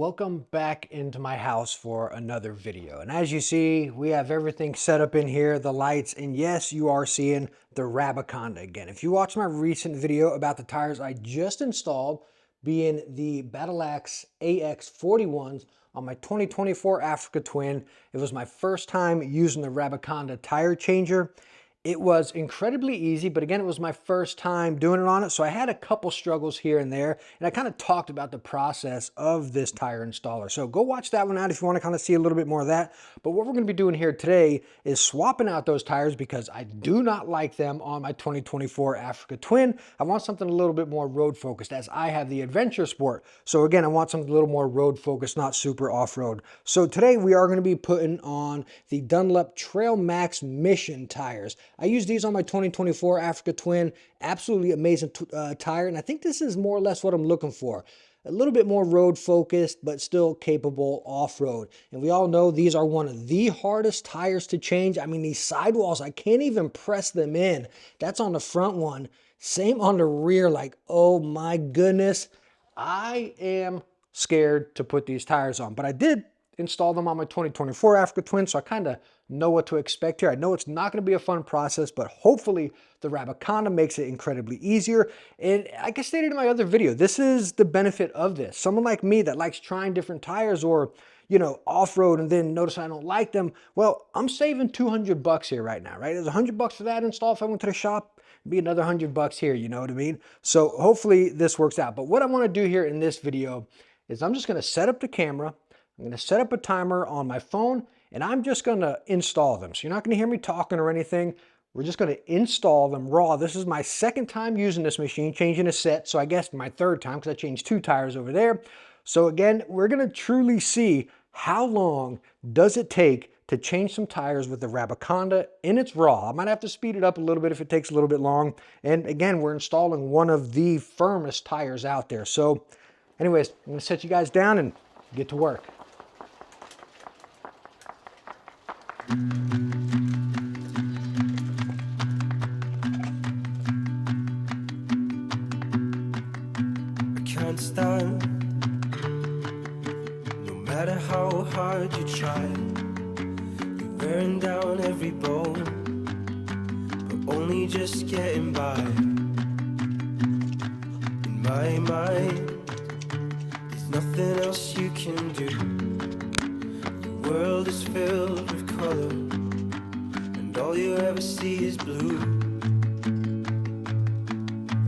Welcome back into my house for another video. And as you see, we have everything set up in here, the lights, and yes, you are seeing the Rabaconda again. If you watched my recent video about the tires I just installed, being the Battle Axe AX41s on my 2024 Africa Twin, it was my first time using the Rabaconda tire changer. It was incredibly easy, but again, it was my first time doing it on it, so I had a couple struggles here and there, and I kind of talked about the process of this tire installer. So go watch that one out if you want to kind of see a little bit more of that. But what we're going to be doing here today is swapping out those tires because I do not like them on my 2024 Africa Twin. I want something a little bit more road focused, as I have the Adventure Sport. So again, I want something a little more road focused, not super off-road. So today we are going to be putting on the Dunlop Trail Max Mission tires. I used these on my 2024 Africa Twin. Absolutely amazing tire, and I think this is more or less what I'm looking for. A little bit more road focused, but still capable off-road. And we all know these are one of the hardest tires to change. I mean, these sidewalls, I can't even press them in. That's on the front one. Same on the rear, like, oh my goodness. I am scared to put these tires on, but I did install them on my 2024 Africa Twin, so I kind of know what to expect here. I know it's not going to be a fun process, but hopefully the Rabaconda makes it incredibly easier. And like I stated in my other video, this is the benefit of this. Someone like me that likes trying different tires or, you know, off-road and then notice I don't like them, well, I'm saving 200 bucks here right now, right? There's 100 bucks for that install if I went to the shop. It'd be another 100 bucks here, you know what I mean? So hopefully this works out. But what I want to do here in this video is I'm just going to set up the camera. I'm going to set up a timer on my phone, and I'm just going to install them. So you're not going to hear me talking or anything. We're just going to install them raw. This is my second time using this machine, changing a set. So I guess my third time because I changed 2 tires over there. So again, we're going to truly see how long does it take to change some tires with the Rabaconda in its raw. I might have to speed it up a little bit if it takes a little bit long. And again, we're installing one of the firmest tires out there. So anyways, I'm going to set you guys down and get to work. I can't stand, no matter how hard you try. You're wearing down every bone, but only just getting by. In my mind, there's nothing else you can do. The world is filled with color, and all you ever see is blue.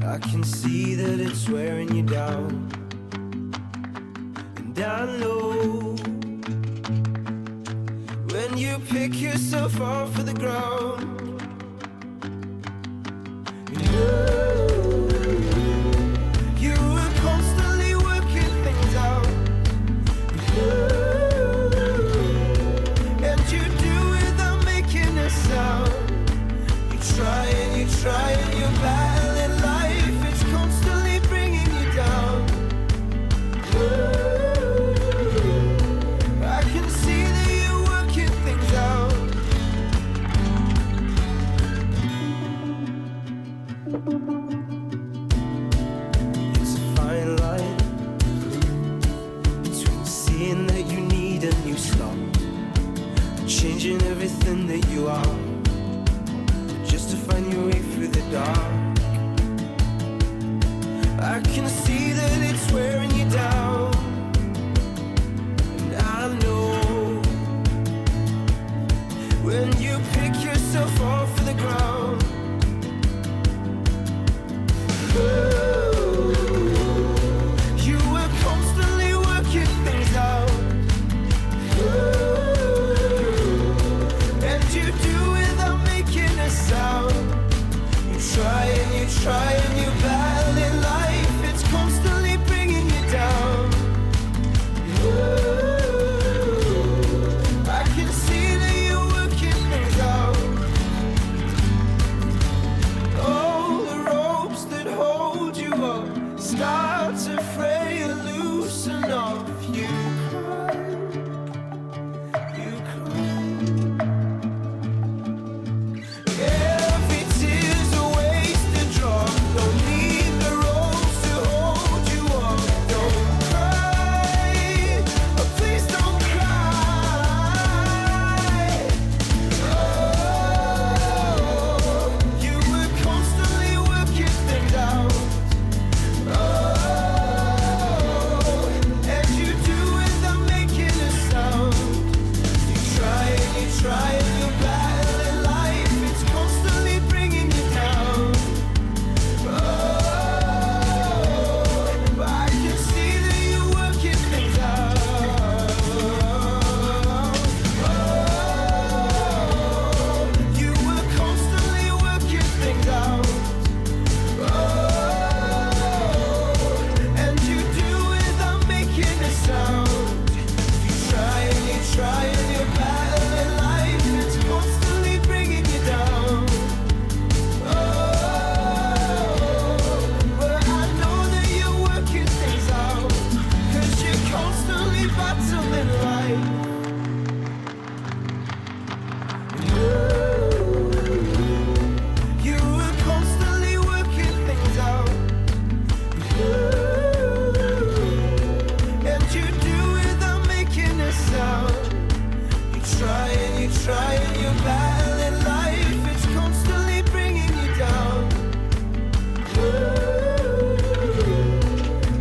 I can see that it's wearing you down, and I know when you pick yourself off of the ground, you know you were constantly working things out, you know. Try and you're battling life, it's constantly bringing you down. I can see that you're working things out. It's a fine line between seeing that you need a new start and changing everything that you are, just to find your way through the dark. I can see that it's wearing you down, and I know when you pick yourself off of the ground, you were constantly working things out, and you do without making a sound. You try and you're battling life, it's constantly bringing you constantly battling life. You were constantly working things out. And you do without making a sound. You try and you're battling life. It's constantly bringing you down.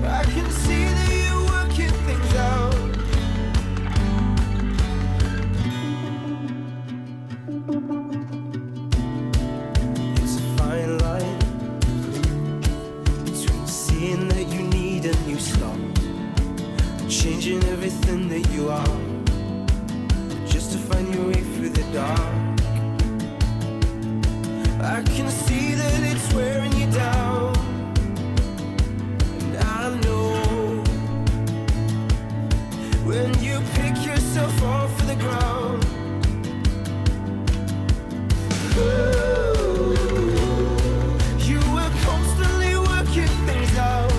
I can see that you're working things out. It's a fine line between seeing that you need a new start, changing everything that you are, just to find your way through the dark. I can see that it's wearing you down, and I know when you pick yourself off of the ground. You were constantly working things out.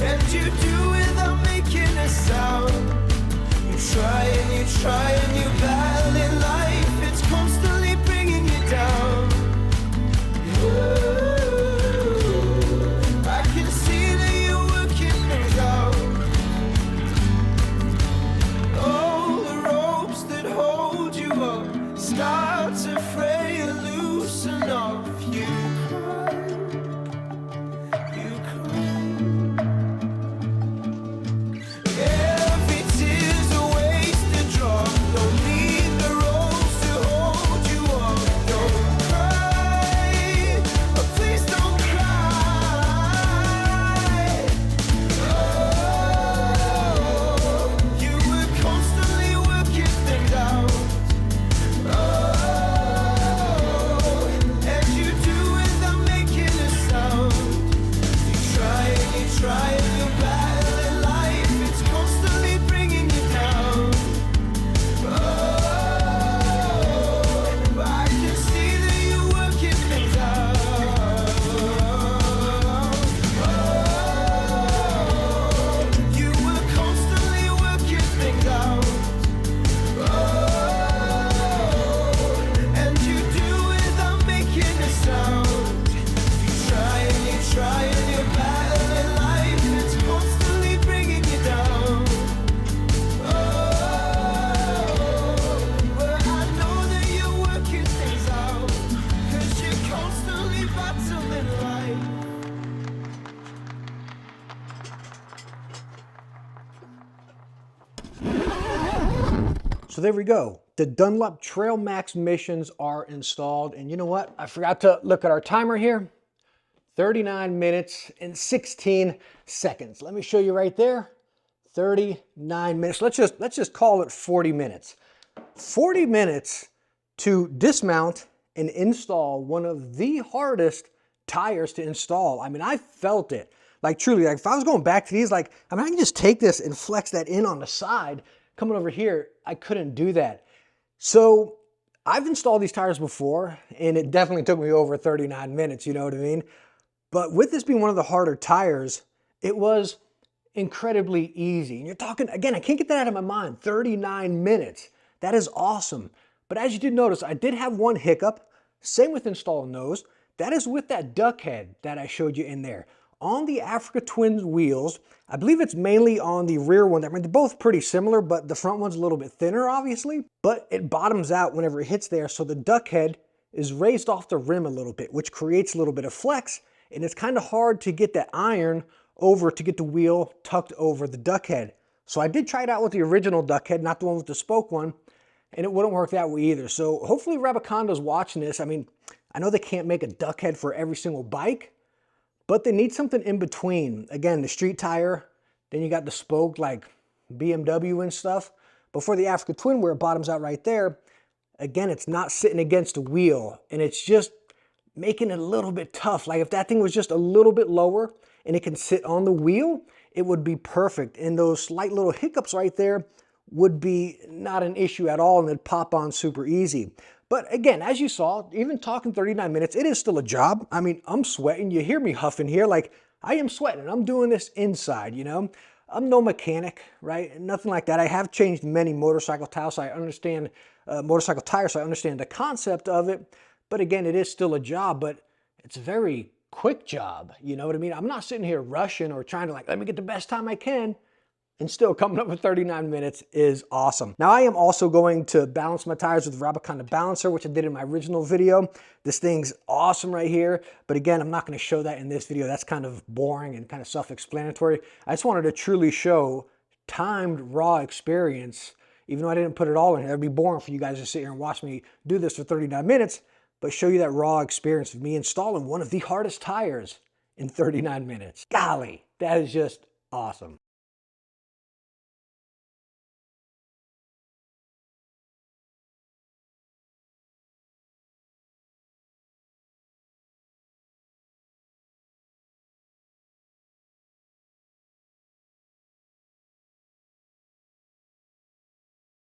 And you do without making a sound. You try and you're battling life. It's constantly bringing you down. I can see that you're working things out. All the ropes that hold you up start to fray and loosen off. You cry, you cry. Every tear's a wasted drop. Don't need the ropes to hold you up. Don't cry, oh, please don't cry. Oh, you were constantly working things out. Oh, and you do without making a sound. You try and you're battling life. It's constantly bringing you down. Oh, I can see that you're working things out. Oh, you were constantly working things out. Oh, and you do without making a sound. You try and you're battling life. It's constantly bringing you down. Oh, but I know that you're working things out, 'cause you're constantly battling life. So there we go. The Dunlop Trail Max missions are installed. And you know what? I forgot to look at our timer here. 39 minutes and 16 seconds. Let me show you right there. 39 minutes. Let's just call it 40 minutes. 40 minutes to dismount and install one of the hardest tires to install. I mean, I felt it. Like truly, like if I was going back to these, like, I mean, I can just take this and flex that in on the side. Coming over here, I couldn't do that. So I've installed these tires before, and it definitely took me over 39 minutes, you know what I mean? But with this being one of the harder tires, it was incredibly easy. And you're talking, again, I can't get that out of my mind, 39 minutes. That is awesome. But as you did notice, I did have one hiccup. Same with installing those. That is with that duck head that I showed you in there. On the Africa Twins wheels, I believe it's mainly on the rear one. I mean, they're both pretty similar, but the front one's a little bit thinner, obviously. But it bottoms out whenever it hits there, so the duck head is raised off the rim a little bit, which creates a little bit of flex, and it's kind of hard to get that iron over to get the wheel tucked over the duck head. So I did try it out with the original duck head, not the one with the spoke one, and it wouldn't work that way either. So hopefully Rabaconda's watching this. I mean, I know they can't make a duck head for every single bike, but they need something in between. Again, the street tire, then you got the spoke like BMW and stuff. But for the Africa Twin, where it bottoms out right there, again, it's not sitting against the wheel, and it's just making it a little bit tough. Like if that thing was just a little bit lower and it can sit on the wheel, it would be perfect. And those slight little hiccups right there would be not an issue at all, and it'd pop on super easy. But again, as you saw, even talking 39 minutes, it is still a job. I mean, I'm sweating. You hear me huffing here. Like, I am sweating. I'm doing this inside, you know. I'm no mechanic, right? Nothing like that. I have changed many motorcycle tires, so I understand motorcycle tires, so I understand the concept of it. But again, it is still a job, but it's a very quick job. You know what I mean? I'm not sitting here rushing or trying to like, let me get the best time I can. And still coming up with 39 minutes is awesome. Now I am also going to balance my tires with the Rabaconda balancer, which I did in my original video. This thing's awesome right here. But again, I'm not gonna show that in this video. That's kind of boring and kind of self-explanatory. I just wanted to truly show timed raw experience. Even though I didn't put it all in here, it'd be boring for you guys to sit here and watch me do this for 39 minutes, but show you that raw experience of me installing one of the hardest tires in 39 minutes. Golly, that is just awesome.